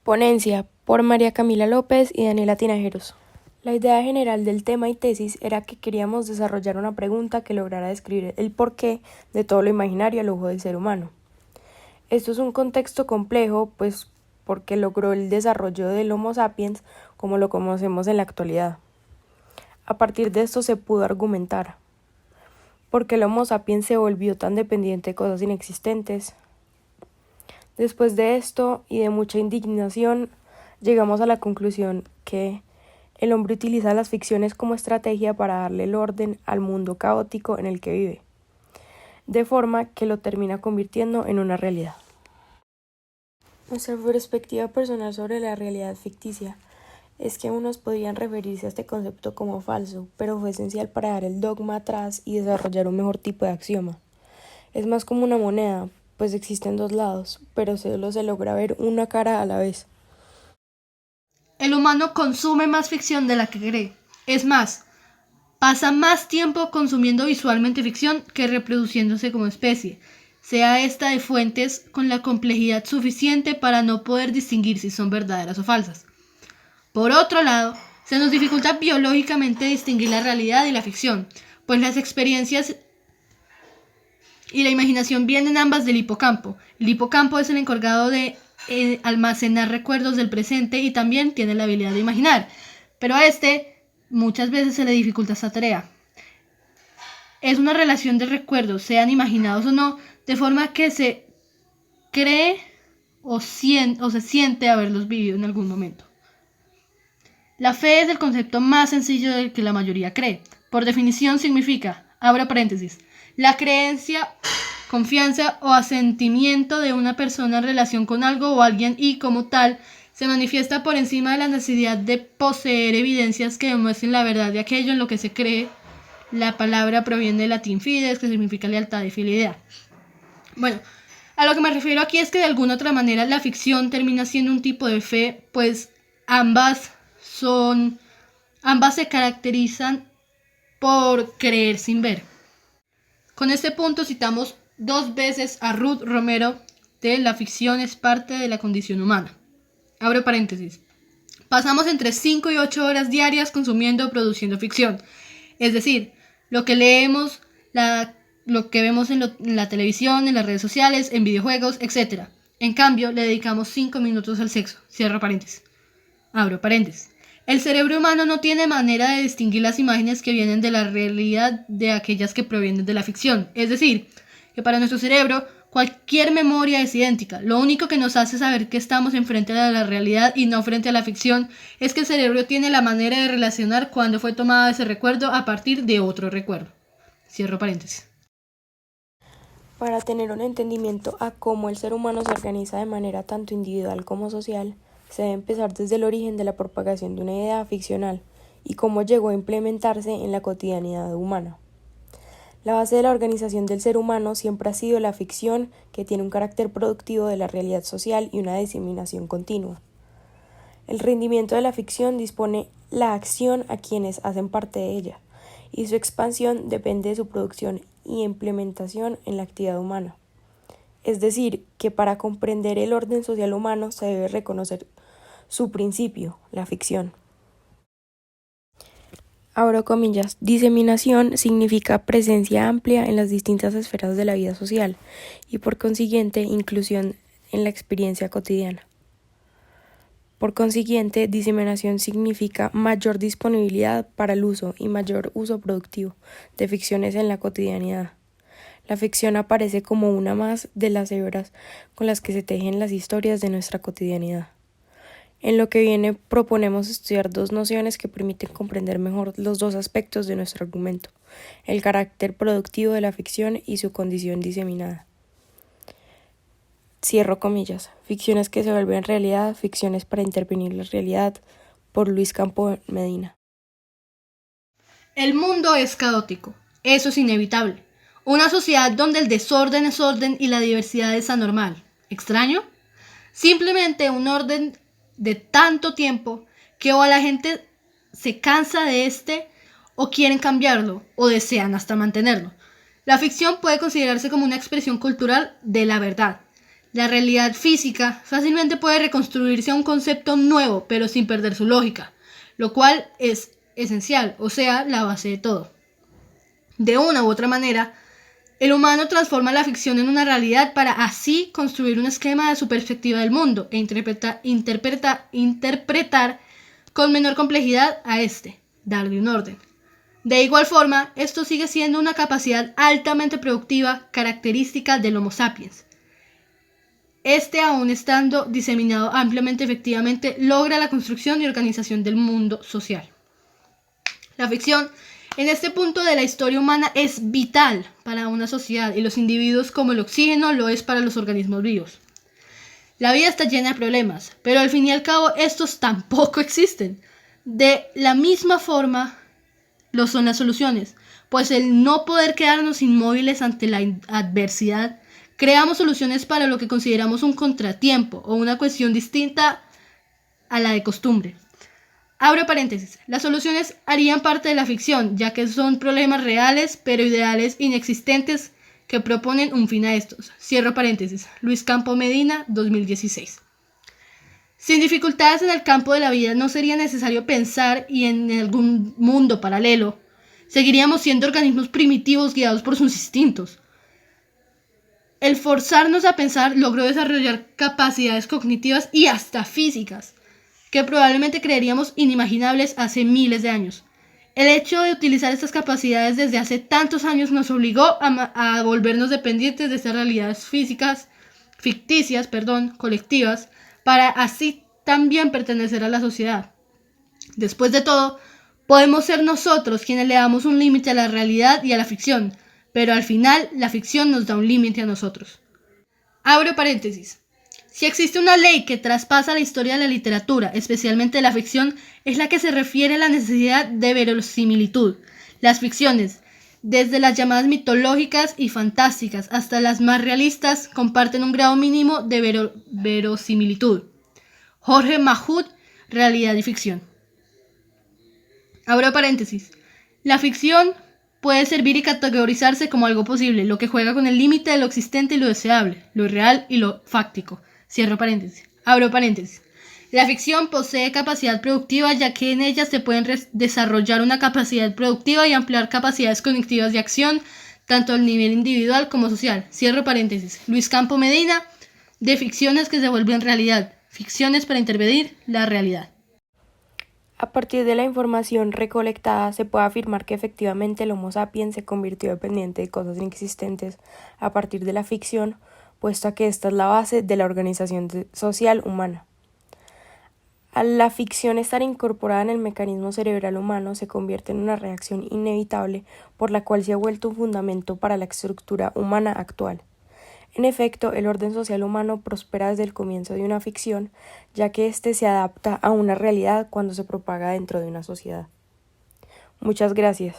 Ponencia por María Camila López y Daniela Tinajeros. La idea general del tema y tesis era que queríamos desarrollar una pregunta que lograra describir el porqué de todo lo imaginario al ojo del ser humano. Esto es un contexto complejo, pues porque logró el desarrollo del Homo sapiens como lo conocemos en la actualidad. A partir de esto se pudo argumentar por qué el Homo sapiens se volvió tan dependiente de cosas inexistentes. Después de esto y de mucha indignación, llegamos a la conclusión que el hombre utiliza las ficciones como estrategia para darle el orden al mundo caótico en el que vive, de forma que lo termina convirtiendo en una realidad. Nuestra perspectiva personal sobre la realidad ficticia es que unos podrían referirse a este concepto como falso, pero fue esencial para dar el dogma atrás y desarrollar un mejor tipo de axioma. Es más como una moneda, pues existen dos lados, pero solo se logra ver una cara a la vez. El humano consume más ficción de la que cree. Es más, pasa más tiempo consumiendo visualmente ficción que reproduciéndose como especie, sea esta de fuentes con la complejidad suficiente para no poder distinguir si son verdaderas o falsas. Por otro lado, se nos dificulta biológicamente distinguir la realidad y la ficción, pues las experiencias y la imaginación vienen ambas del hipocampo. El hipocampo es el encargado de almacenar recuerdos del presente y también tiene la habilidad de imaginar, pero a este muchas veces se le dificulta esta tarea. Es una relación de recuerdos, sean imaginados o no, de forma que se cree o se siente haberlos vivido en algún momento. La fe es el concepto más sencillo del que la mayoría cree. Por definición significa, abro paréntesis, la creencia, confianza o asentimiento de una persona en relación con algo o alguien y, como tal, se manifiesta por encima de la necesidad de poseer evidencias que demuestren la verdad de aquello en lo que se cree. La palabra proviene del latín fides, que significa lealtad y fidelidad. Bueno, a lo que me refiero aquí es que de alguna otra manera la ficción termina siendo un tipo de fe, pues ambas se caracterizan por creer sin ver. Con este punto citamos 2 veces a Ruth Romero de La ficción es parte de la condición humana. Abro paréntesis. Pasamos entre 5 y 8 horas diarias consumiendo o produciendo ficción. Es decir, lo que leemos, lo que vemos en la televisión, en las redes sociales, en videojuegos, etc. En cambio, le dedicamos 5 minutos al sexo. Cierro paréntesis. Abro paréntesis. El cerebro humano no tiene manera de distinguir las imágenes que vienen de la realidad de aquellas que provienen de la ficción. Es decir, que para nuestro cerebro cualquier memoria es idéntica. Lo único que nos hace saber que estamos enfrente a la realidad y no frente a la ficción es que el cerebro tiene la manera de relacionar cuando fue tomado ese recuerdo a partir de otro recuerdo. Cierro paréntesis. Para tener un entendimiento a cómo el ser humano se organiza de manera tanto individual como social, se debe empezar desde el origen de la propagación de una idea ficcional y cómo llegó a implementarse en la cotidianidad humana. La base de la organización del ser humano siempre ha sido la ficción, que tiene un carácter productivo de la realidad social y una diseminación continua. El rendimiento de la ficción dispone la acción a quienes hacen parte de ella, y su expansión depende de su producción y implementación en la actividad humana. Es decir, que para comprender el orden social humano se debe reconocer su principio, la ficción. Abro comillas, diseminación significa presencia amplia en las distintas esferas de la vida social y por consiguiente inclusión en la experiencia cotidiana. Por consiguiente, diseminación significa mayor disponibilidad para el uso y mayor uso productivo de ficciones en la cotidianidad. La ficción aparece como una más de las hebras con las que se tejen las historias de nuestra cotidianidad. En lo que viene proponemos estudiar 2 nociones que permiten comprender mejor los 2 aspectos de nuestro argumento, el carácter productivo de la ficción y su condición diseminada. Cierro comillas, ficciones que se vuelven realidad, ficciones para intervenir la realidad, por Luis Campo Medina. El mundo es caótico, eso es inevitable. Una sociedad donde el desorden es orden y la diversidad es anormal. ¿Extraño? Simplemente un orden de tanto tiempo que o la gente se cansa de o quieren cambiarlo o desean hasta mantenerlo. La ficción puede considerarse como una expresión cultural de la verdad. La realidad física fácilmente puede reconstruirse a un concepto nuevo, pero sin perder su lógica, lo cual es esencial, o sea, la base de todo. De una u otra manera, el humano transforma la ficción en una realidad para así construir un esquema de su perspectiva del mundo e interpretar con menor complejidad a este, darle un orden. De igual forma, esto sigue siendo una capacidad altamente productiva, característica del Homo sapiens. Este, aún estando diseminado ampliamente efectivamente, logra la construcción y organización del mundo social. La ficción, en este punto de la historia humana, es vital para una sociedad y los individuos como el oxígeno lo es para los organismos vivos. La vida está llena de problemas, pero al fin y al cabo estos tampoco existen. De la misma forma lo son las soluciones, pues el no poder quedarnos inmóviles ante la adversidad, creamos soluciones para lo que consideramos un contratiempo o una cuestión distinta a la de costumbre. Abro paréntesis, las soluciones harían parte de la ficción, ya que son problemas reales, pero ideales inexistentes que proponen un fin a estos. Cierro paréntesis, Luis Campo Medina, 2016. Sin dificultades en el campo de la vida no sería necesario pensar y en algún mundo paralelo seguiríamos siendo organismos primitivos guiados por sus instintos. El forzarnos a pensar logró desarrollar capacidades cognitivas y hasta físicas que probablemente creeríamos inimaginables hace miles de años. El hecho de utilizar estas capacidades desde hace tantos años nos obligó a volvernos dependientes de estas realidades ficticias, colectivas, para así también pertenecer a la sociedad. Después de todo, podemos ser nosotros quienes le damos un límite a la realidad y a la ficción, pero al final la ficción nos da un límite a nosotros. Abro paréntesis. Si existe una ley que traspasa la historia de la literatura, especialmente de la ficción, es la que se refiere a la necesidad de verosimilitud. Las ficciones, desde las llamadas mitológicas y fantásticas hasta las más realistas, comparten un grado mínimo de verosimilitud. Jorge Mahut, Realidad y ficción. Abro paréntesis. La ficción puede servir y categorizarse como algo posible, lo que juega con el límite de lo existente y lo deseable, lo irreal y lo fáctico. Cierro paréntesis. Abro paréntesis. La ficción posee capacidad productiva, ya que en ella se pueden desarrollar una capacidad productiva y ampliar capacidades cognitivas de acción, tanto a nivel individual como social. Cierro paréntesis. Luis Campo Medina, de ficciones que se vuelven realidad. Ficciones para intervenir la realidad. A partir de la información recolectada, se puede afirmar que efectivamente el Homo sapiens se convirtió dependiente de cosas inexistentes a partir de la ficción, puesto que esta es la base de la organización social humana. Al la ficción estar incorporada en el mecanismo cerebral humano, se convierte en una reacción inevitable por la cual se ha vuelto un fundamento para la estructura humana actual. En efecto, el orden social humano prospera desde el comienzo de una ficción, ya que éste se adapta a una realidad cuando se propaga dentro de una sociedad. Muchas gracias.